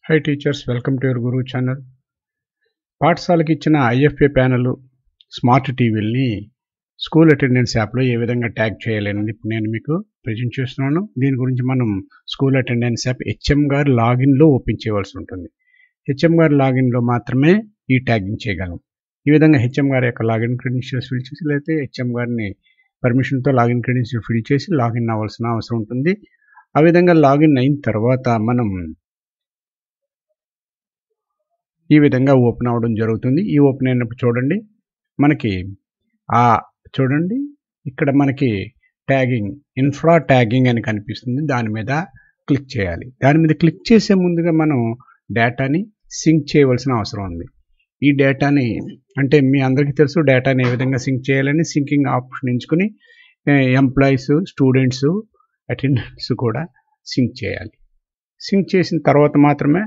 Hi teachers, welcome to your Guru channel. పాఠశాలకు ఇచ్చిన IFA panel smart టీవీల్ని school attendance యాప్లో ఏ విధంగా ట్యాగ్ చేయాలనేది ఇప్పుడు నేను మీకు ప్రజెంట్ చేస్తున్నాను. దీని గురించి మనం స్కూల్ అటెండెన్స్ యాప్ హెచ్ఎం గారు లాగిన్లో ఓపెన్ చేయవలసి ఉంటుంది. హెచ్ఎం గారు లాగిన్లో మాత్రమే ఈ ట్యాగింగ్ చేయగలం. ఈ విధంగా హెచ్ఎం గారి యొక్క లాగిన్ క్రెడెన్షియల్స్ ఫిల్ చేసి లేకపోతే హెచ్ఎం గారిని పర్మిషన్తో లాగిన్ క్రెడెన్షియల్ ఫిల్ చేసి లాగిన్ అవ్వాల్సిన అవసరం ఉంటుంది. ఆ విధంగా లాగిన్ అయిన తర్వాత మనం ఈ విధంగా ఓపెన్ అవ్వడం జరుగుతుంది. ఈ ఓపెన్ అయినప్పుడు చూడండి మనకి చూడండి ఇక్కడ మనకి ట్యాగింగ్ ఇన్ఫ్రా ట్యాగింగ్ అని కనిపిస్తుంది. దాని మీద క్లిక్ చేయాలి. దాని మీద క్లిక్ చేసే ముందుగా మనం డేటాని సింక్ చేయవలసిన అవసరం ఉంది. ఈ డేటాని అంటే మీ అందరికీ తెలుసు డేటాని ఏ విధంగా సింక్ చేయాలని. సింకింగ్ ఆప్షన్ ఎంచుకుని ఎంప్లాయీస్, స్టూడెంట్స్, అటెండెంట్స్ కూడా సింక్ చేయాలి. సింక్ చేసిన తర్వాత మాత్రమే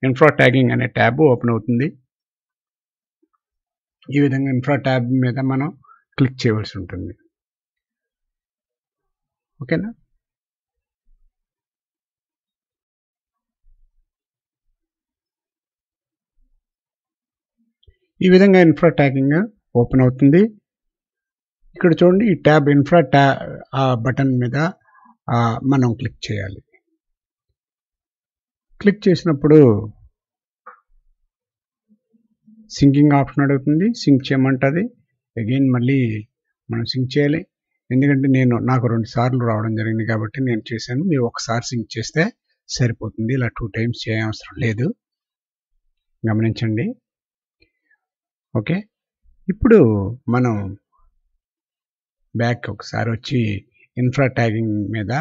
ఇన్ఫ్రా ట్యాగింగ్ అనే ట్యాబ్ ఓపెన్ అవుతుంది. ఈ విధంగా ఇన్ఫ్రా ట్యాబ్ మీద మనం క్లిక్ చేయవలసి ఉంటుంది. ఓకేనా? ఈ విధంగా ఇన్ఫ్రా ట్యాగింగ్ ఓపెన్ అవుతుంది. ఇక్కడ చూడండి ఈ ట్యాబ్ ఇన్ఫ్రా బటన్ మీద మనం క్లిక్ చేయాలి. క్లిక్ చేసినప్పుడు సింకింగ్ ఆప్షన్ అడుగుతుంది. సింక్ చేయమంటుంది. అగైన్ మళ్ళీ మనం సింక్ చేయాలి. ఎందుకంటే నాకు 2 సార్లు రావడం జరిగింది కాబట్టి నేను చేశాను. మీరు ఒకసారి సింక్ చేస్తే సరిపోతుంది. ఇలా 2 టైమ్స్ చేయవసరం లేదు. గమనించండి. ఓకే, ఇప్పుడు మనం బ్యాక్ ఒకసారి వచ్చి ఇన్ఫ్రా ట్యాగింగ్ మీద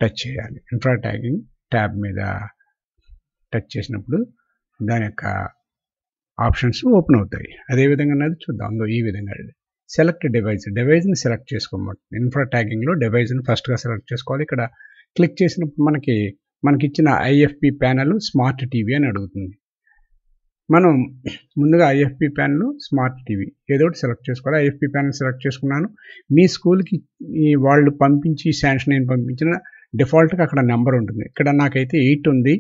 టచ్ చేయాలి. ఇన్ఫ్రా ట్యాగింగ్ ట్యాబ్ మీద టచ్ చేసినప్పుడు దాని యొక్క ఆప్షన్స్ ఓపెన్ అవుతాయి. అదేవిధంగా అన్నది చూద్దాం. ఈ విధంగా సెలెక్ట్ డివైజ్ని సెలెక్ట్ చేసుకోమంటుంది. ఇన్ఫ్రా ట్యాగింగ్లో డివైజ్ని ఫస్ట్గా సెలెక్ట్ చేసుకోవాలి. ఇక్కడ క్లిక్ చేసినప్పుడు మనకి ఇచ్చిన ఐఎఫ్పి ప్యానెల్ స్మార్ట్ టీవీ అని అడుగుతుంది. మనం ముందుగా ఐఎఫ్పి ప్యానెల్ స్మార్ట్ టీవీ ఏదో ఒకటి సెలెక్ట్ చేసుకోవాలి. ఐఎఫ్పి ప్యానెల్ సెలెక్ట్ చేసుకున్నాను. మీ స్కూల్కి వాళ్ళు పంపించి శాంక్షన్ అయిన పంపించిన డిఫాల్ట్గా అక్కడ నెంబర్ ఉంటుంది. ఇక్కడ నాకైతే 8 ఉంది.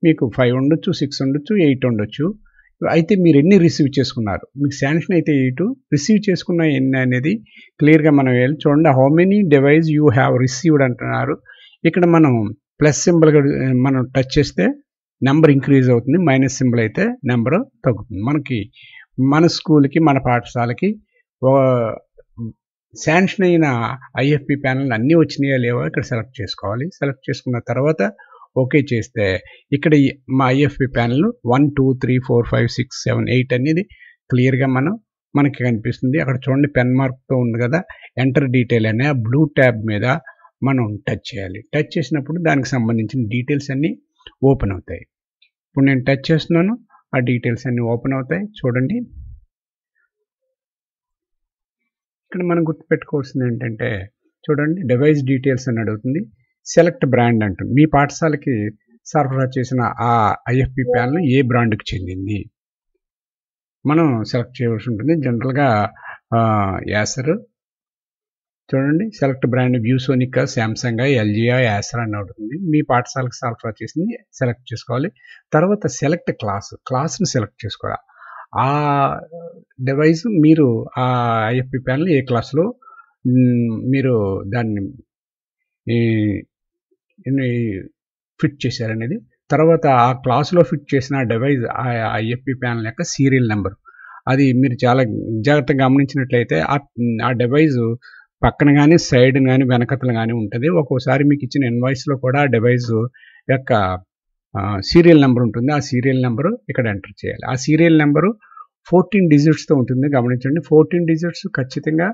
మీకు 5 ఉండొచ్చు, 6 ఉండొచ్చు, 8 ఉండొచ్చు. అయితే మీరు ఎన్ని రిసీవ్ చేసుకున్నారు? మీకు శాంక్షన్ అయితే 8, రిసీవ్ చేసుకున్న ఎన్ని అనేది క్లియర్గా మనం వెళ్ళి చూడండి. How many device you have received అంటున్నారు. ఇక్కడ మనం ప్లస్ సింబల్ మనం టచ్ చేస్తే నెంబర్ ఇంక్రీజ్ అవుతుంది. మైనస్ సింబల్ అయితే నెంబర్ తగ్గుతుంది. మన స్కూల్కి మన పాఠశాలకి శాంక్షన్ అయిన ఐఎఫ్పి ప్యానెల్ అన్నీ వచ్చినాయా లేవో ఇక్కడ సెలెక్ట్ చేసుకోవాలి. సెలెక్ట్ చేసుకున్న తర్వాత ఓకే చేస్తే ఇక్కడ మా ఐఎఫ్పి ప్యానెల్ 1 2 3 4 5 6 7 8 అనేది క్లియర్గా మనకి కనిపిస్తుంది. అక్కడ చూడండి పెన్ మార్క్తో ఉంది కదా, ఎంటర్ డీటెయిల్ అనే బ్లూ ట్యాబ్ మీద మనం టచ్ చేయాలి. టచ్ చేసినప్పుడు దానికి సంబంధించిన డీటెయిల్స్ అన్నీ ఓపెన్ అవుతాయి. ఇప్పుడు నేను టచ్ చేస్తున్నాను. ఆ డీటెయిల్స్ అన్నీ ఓపెన్ అవుతాయి. చూడండి ఇక్కడ మనం గుర్తుపెట్టుకోవాల్సింది ఏంటంటే చూడండి డివైస్ డీటెయిల్స్ అని అడుగుతుంది. సెలెక్ట్ బ్రాండ్ అంటుంది. మీ పాఠశాలకి సరఫరా చేసిన ఆ ఐఎఫ్పి ప్యానెల్ ఏ బ్రాండ్కి చెందింది మనం సెలెక్ట్ చేయవలసి ఉంటుంది. జనరల్గా యాసర్. చూడండి సెలెక్ట్ బ్రాండ్ వ్యూసోనికా, శాంసంగ్, ఎల్జీఆ, యాసర్ అని అడుగుతుంది. మీ పాఠశాలకు సరఫరా చేసింది సెలెక్ట్ చేసుకోవాలి. తర్వాత సెలెక్ట్ క్లాస్ని సెలెక్ట్ చేసుకోవాలి. ఆ డివైస్ మీరు ఆ ఐఎఫ్పి ప్యానెల్ ఏ క్లాస్లో మీరు దాన్ని ఫిట్ చేశారనేది. తర్వాత ఆ క్లాస్లో ఫిట్ చేసిన డివైస్ ఐఎఫ్పి ప్యానెల్ యొక్క సీరియల్ నెంబర్ అది మీరు చాలా జాగ్రత్తగా గమనించినట్లయితే ఆ డివైస్ పక్కన కానీ సైడ్ కానీ వెనకతలు కానీ ఉంటుంది. ఒక్కోసారి మీకు ఇచ్చిన ఇన్వాయిస్లో కూడా ఆ డివైస్ యొక్క సీరియల్ నెంబర్ ఉంటుంది. ఆ సీరియల్ నెంబరు ఇక్కడ ఎంటర్ చేయాలి. ఆ సీరియల్ నెంబరు 14 డిజిట్స్తో ఉంటుంది. గమనించండి 14 డిజిట్స్ ఖచ్చితంగా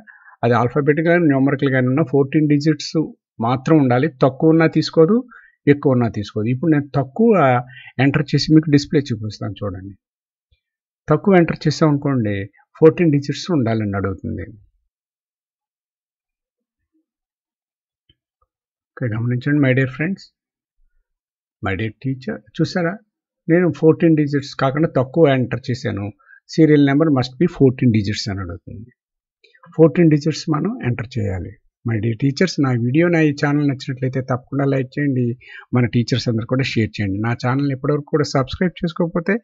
అది ఆల్ఫాబెటిక్ కానీ న్యూమరికల్ కానీ ఉన్న 14 డిజిట్స్ మాత్రం ఉండాలి. తక్కువ ఉన్నా తీసుకోదు, ఎక్కువ ఉన్నా తీసుకోదు. ఇప్పుడు నేను తక్కువ ఎంటర్ చేసి మీకు డిస్ప్లే చూపిస్తాను. చూడండి తక్కువ ఎంటర్ చేసాం అనుకోండి 14 డిజిట్స్ ఉండాలని అడుగుతుంది. ఓకే, గమనించండి my dear friends, my dear teacher. చూసారా నేను 14 డిజిట్స్ కాకుండా తక్కువ ఎంటర్ చేశాను. Serial number must be 14 digits అని అడుగుతుంది. 14 డిజిట్స్ మనం ఎంటర్ చేయాలి. మై డియర్ టీచర్స్, నా ఈ ఛానల్ నచ్చినట్లయితే తప్పకుండా లైక్ చేయండి. మన టీచర్స్ అందరూ కూడా షేర్ చేయండి. నా ఛానల్ ఇప్పటివరకు కూడా సబ్స్క్రైబ్ చేసుకోకపోతే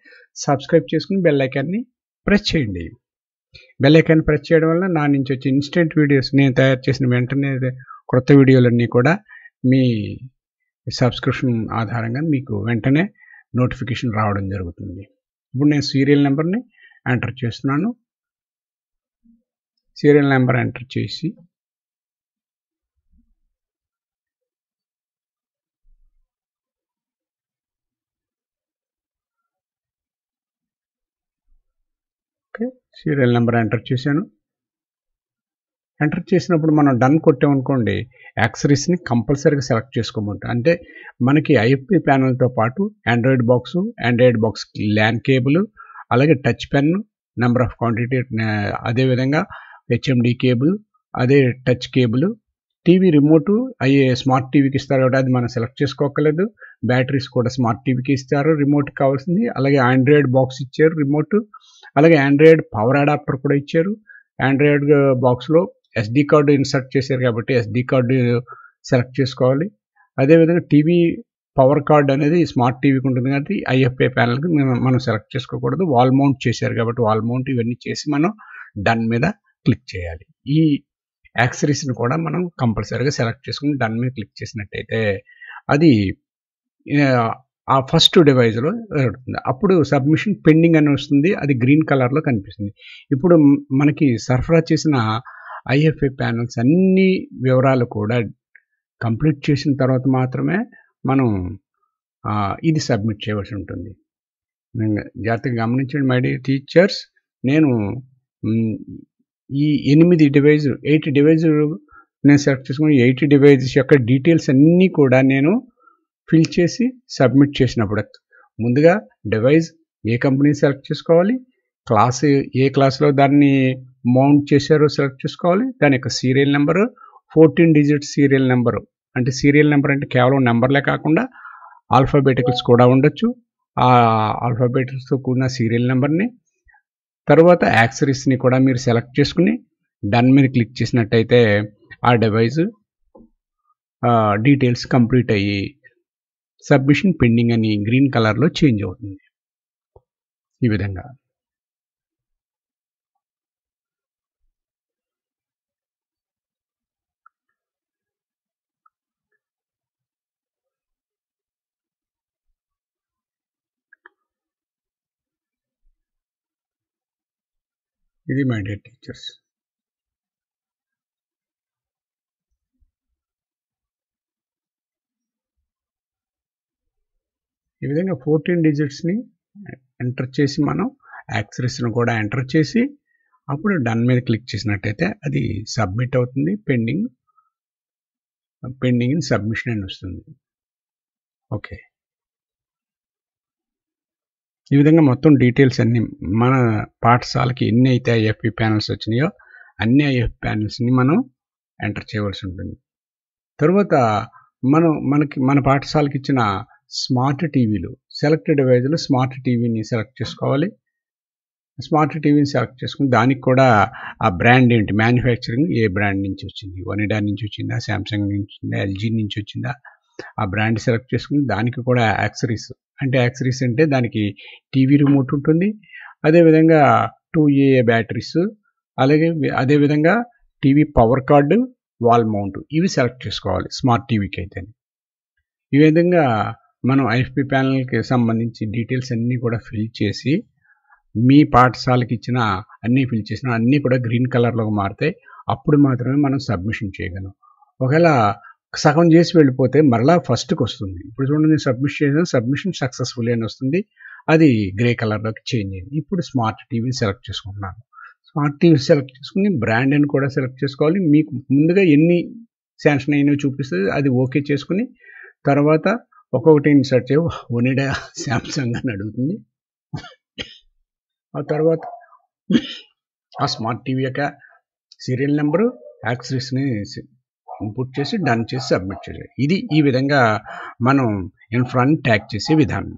సబ్స్క్రైబ్ చేసుకుని బెల్ ఐకాన్ని ప్రెస్ చేయండి. బెల్ ఐకాన్ ప్రెస్ చేయడం వల్ల నా నుంచి వచ్చే ఇన్స్టెంట్ వీడియోస్, నేను తయారు చేసిన వెంటనే క్రొత్త వీడియోలన్నీ కూడా మీ సబ్స్క్రిప్షన్ ఆధారంగా మీకు వెంటనే నోటిఫికేషన్ రావడం జరుగుతుంది. ఇప్పుడు నేను సీరియల్ నెంబర్ని ఎంటర్ చేస్తున్నాను. సీరియల్ నెంబర్ ఎంటర్ చేసి సీరియల్ నెంబర్ ఎంటర్ చేశాను. ఎంటర్ చేసినప్పుడు మనం డన్ కొట్టామనుకోండి, యాక్సరీస్ని కంపల్సరీగా సెలెక్ట్ చేసుకోమంటాం. అంటే మనకి ఐఎఫ్పి ప్యానల్తో పాటు ఆండ్రాయిడ్ బాక్స్ ల్యాన్ కేబుల్, అలాగే touch pen, number of quantity, అదేవిధంగా హెచ్ఎండి కేబుల్, అదే టచ్ కేబుల్, టీవీ రిమోటు అయ్యే స్మార్ట్ టీవీకి ఇస్తారు కాబట్టి అది మనం సెలెక్ట్ చేసుకోకలేదు. బ్యాటరీస్ కూడా స్మార్ట్ టీవీకి ఇస్తారు రిమోట్కి కావాల్సింది. అలాగే ఆండ్రాయిడ్ బాక్స్ ఇచ్చారు రిమోట్, అలాగే ఆండ్రాయిడ్ పవర్ అడాప్టర్ కూడా ఇచ్చారు. ఆండ్రాయిడ్ బాక్స్లో ఎస్డి కార్డు ఇన్సర్ట్ చేశారు కాబట్టి ఎస్డి కార్డు సెలెక్ట్ చేసుకోవాలి. అదేవిధంగా టీవీ పవర్ కార్డ్ అనేది స్మార్ట్ టీవీకి ఉంటుంది కాబట్టి ఐఎఫ్ఐ ప్యానల్కి మనం సెలెక్ట్ చేసుకోకూడదు. వాల్ మౌంట్ చేశారు కాబట్టి వాల్ మౌంట్ ఇవన్నీ చేసి మనం డన్ మీద క్లిక్ చేయాలి. ఈ యాక్సరీస్ని కూడా మనం కంపల్సరీగా సెలెక్ట్ చేసుకుని డన్ మీద క్లిక్ చేసినట్టయితే అది ఆ ఫస్ట్ డివైజ్లో జరుగుతుంది. అప్పుడు సబ్మిషన్ పెండింగ్ అని వస్తుంది. అది గ్రీన్ కలర్లో కనిపిస్తుంది. ఇప్పుడు మనకి సరఫరా చేసిన ఐఎఫ్ఐ ప్యానల్స్ అన్ని వివరాలు కూడా కంప్లీట్ చేసిన తర్వాత మాత్రమే మనం ఇది సబ్మిట్ చేయవలసి ఉంటుంది. జాగ్రత్తగా గమనించండి మై డియర్ టీచర్స్. నేను ఈ 8 డివైజ్ నేను సెలెక్ట్ చేసుకుని 8 డివైజెస్ యొక్క డీటెయిల్స్ అన్నీ కూడా నేను ఫిల్ చేసి సబ్మిట్ చేసినప్పుడు ముందుగా డివైజ్ ఏ కంపెనీ సెలెక్ట్ చేసుకోవాలి, ఏ క్లాస్లో దాన్ని మౌంట్ చేశారో సెలెక్ట్ చేసుకోవాలి, దాని యొక్క serial number 14 digit serial number. అంటే సీరియల్ నెంబర్ అంటే కేవలం నెంబర్లే కాకుండా ఆల్ఫాబెటికల్స్ కూడా ఉండొచ్చు. ఆ ఆల్ఫాబెటికల్స్తో కూడిన సీరియల్ నెంబర్ని, తర్వాత యాక్సరీస్ని కూడా మీరు సెలెక్ట్ చేసుకుని డన్ మీద క్లిక్ చేసినట్టయితే ఆ డివైజ్ డీటెయిల్స్ కంప్లీట్ అయ్యి సబ్మిషన్ పెండింగ్ అని గ్రీన్ కలర్లో చేంజ్ అవుతుంది. ఈ విధంగా ఇది మై డియర్ టీచర్స్. ఈ విధంగా 14 డిజిట్స్ని ఎంటర్ చేసి మనం యాక్సరీస్ని కూడా ఎంటర్ చేసి అప్పుడు డన్ మీద క్లిక్ చేసినట్టయితే అది సబ్మిట్ అవుతుంది. పెండింగ్ ఇన్ సబ్మిషన్ అని వస్తుంది. ఓకే, ఈ విధంగా మొత్తం డీటెయిల్స్ అన్ని మన పాఠశాలకి ఎన్ని అయితే ఐఎఫ్పి ప్యానల్స్ వచ్చినాయో అన్ని ఐఎఫ్ ప్యానల్స్ని మనం ఎంటర్ చేయవలసి ఉంటుంది. తర్వాత మన పాఠశాలకి ఇచ్చిన స్మార్ట్ టీవీలు, సెలెక్టెడ్ డివైజ్లో స్మార్ట్ టీవీని సెలెక్ట్ చేసుకోవాలి. స్మార్ట్ టీవీని సెలెక్ట్ చేసుకుని దానికి కూడా ఆ బ్రాండ్ ఏంటి, మ్యానుఫ్యాక్చరింగ్ ఏ బ్రాండ్ నుంచి వచ్చింది, ఒనిడా నుంచి వచ్చిందా, శాంసంగ్ నుంచి వచ్చిందా, ఎల్జీ నుంచి వచ్చిందా, ఆ బ్రాండ్ సెలెక్ట్ చేసుకుని దానికి కూడా యాక్సరీస్ అంటే దానికి టీవీ రిమోట్ ఉంటుంది. అదేవిధంగా 2AA బ్యాటరీస్, అదేవిధంగా TV power card, wall mount ఇవి సెలెక్ట్ చేసుకోవాలి స్మార్ట్ టీవీకి అయితే. ఈ విధంగా మనం ఐఎఫ్పి ప్యానల్కి సంబంధించి డీటెయిల్స్ అన్నీ కూడా ఫిల్ చేసి మీ పాఠశాలకి ఇచ్చిన అన్నీ కూడా గ్రీన్ కలర్లోకి మారుతాయి. అప్పుడు మాత్రమే మనం సబ్మిషన్ చేయగలం. ఒకవేళ సగం చేసి వెళ్ళిపోతే మరలా ఫస్ట్కి వస్తుంది. ఇప్పుడు చూడండి, నేను సబ్మిషన్ సక్సెస్ఫుల్ అని వస్తుంది. అది గ్రే కలర్లోకి చేంజ్ అయింది. ఇప్పుడు స్మార్ట్ టీవీని సెలెక్ట్ చేసుకుంటున్నాను. స్మార్ట్ టీవీ సెలెక్ట్ చేసుకుని బ్రాండ్ అని కూడా సెలెక్ట్ చేసుకోవాలి. మీకు ముందుగా ఎన్ని శాంక్షన్ అయినవి చూపిస్తుంది, అది ఓకే చేసుకుని తర్వాత ఒక్కొక్కటి ఇన్సర్ట్ చేయ ఒనిడా, శాంసంగ్ అని అడుగుతుంది. ఆ తర్వాత ఆ స్మార్ట్ టీవీ యొక్క సీరియల్ నెంబరు, యాక్సరీస్ని ఇన్పుట్ చేసి డన్ చేసి సబ్మిట్ చేయాలి. ఈ విధంగా మనం ఇన్ఫ్రాని ట్యాగ్ చేసే విధానం.